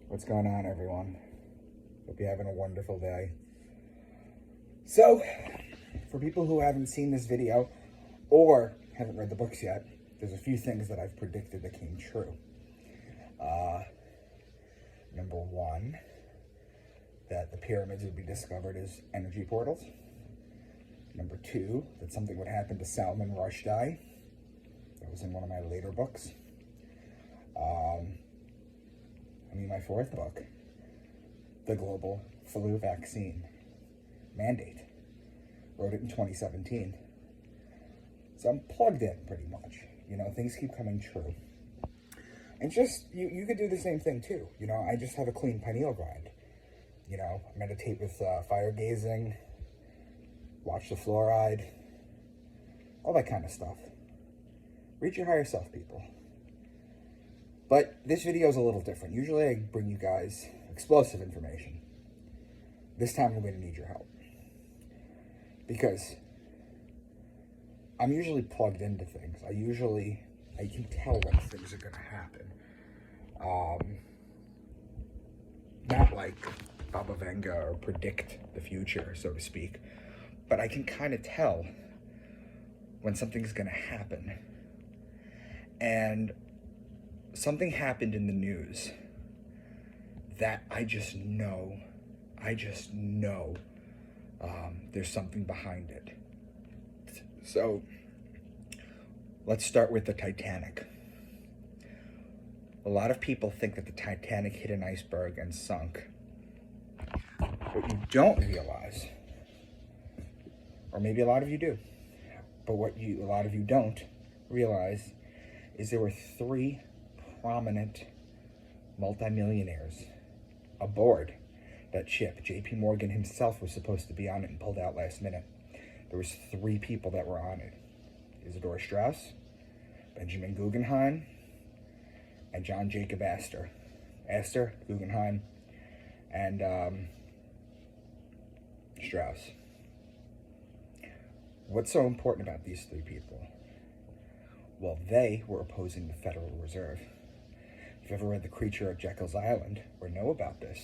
What's going on, everyone? Hope you're having a wonderful day. So, for people who haven't seen this video or haven't read the books yet, there's a few things that I've predicted that came true. Number one, that the pyramids would be discovered as energy portals. Number two, that something would happen to Salman Rushdie. That was in one of my later books. My fourth book, the global flu vaccine mandate. Wrote it in 2017. So I'm plugged in pretty much. Things keep coming true. And just, you could do the same thing too. I just have a clean pineal gland. Meditate with fire gazing, watch the fluoride, all that kind of stuff. Reach your higher self, people. But this video is a little different. Usually I bring you guys explosive information. This time I'm going to need your help. Because I'm usually plugged into things. I can tell when things are going to happen. Not like Baba Vanga or predict the future, so to speak. But I can kind of tell when something's going to happen. And something happened in the news that I just know there's something behind it. So let's start with the Titanic. A lot of people think that the Titanic hit an iceberg and sunk. What you don't realize, or maybe a lot of you do, but a lot of you don't realize is there were 3 prominent multimillionaires aboard that ship. J.P. Morgan himself was supposed to be on it and pulled out last minute. There was 3 people that were on it. Isidore Straus, Benjamin Guggenheim, and John Jacob Astor. Astor, Guggenheim, and Strauss. What's so important about these 3 people? Well, they were opposing the Federal Reserve. If you've ever read The Creature of Jekyll's Island or know about this,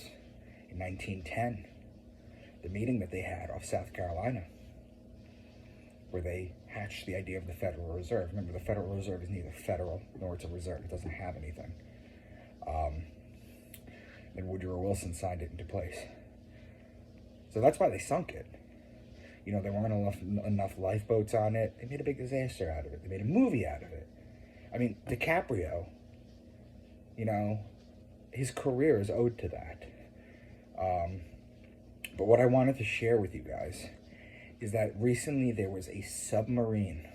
in 1910, the meeting that they had off South Carolina, where they hatched the idea of the Federal Reserve. Remember, the Federal Reserve is neither federal nor it's a reserve. It doesn't have anything. Then Woodrow Wilson signed it into place. So that's why they sunk it. There weren't enough lifeboats on it. They made a big disaster out of it. They made a movie out of it. DiCaprio, his career is owed to that. But what I wanted to share with you guys is that recently there was a submarine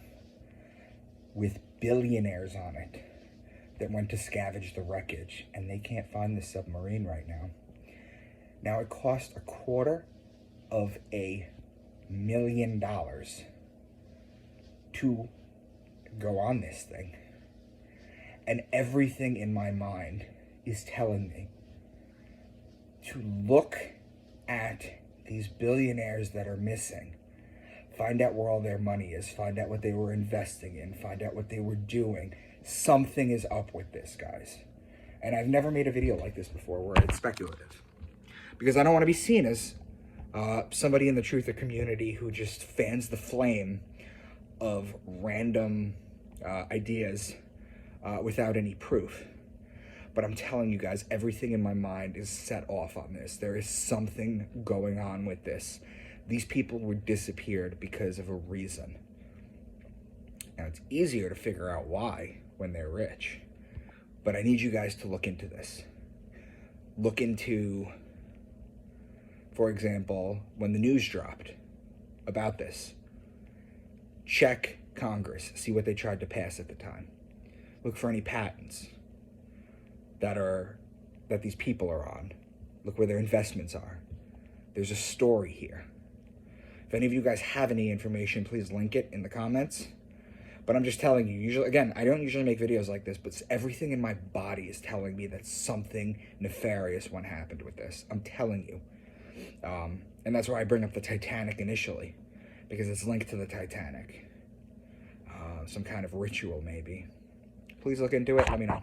with billionaires on it that went to scavenge the wreckage, and they can't find the submarine right now. Now, it cost $250,000 to go on this thing. And everything in my mind is telling me to look at these billionaires that are missing. Find out where all their money is. Find out what they were investing in. Find out what they were doing. Something is up with this, guys. And I've never made a video like this before where it's speculative. Because I don't want to be seen as somebody in the truther community who just fans the flame of random ideas without any proof. But I'm telling you guys, everything in my mind is set off on this. There is something going on with this. These people were disappeared because of a reason. Now, it's easier to figure out why when they're rich. But I need you guys to look into this. Look into, for example, when the news dropped about this. Check Congress. See what they tried to pass at the time. Look for any patents that these people are on. Look where their investments are. There's a story here. If any of you guys have any information, please link it in the comments. But I'm just telling you, I don't usually make videos like this, but everything in my body is telling me that something nefarious happened with this. I'm telling you. And that's why I bring up the Titanic initially, because it's linked to the Titanic. Some kind of ritual, maybe. Please look into it. Let me know.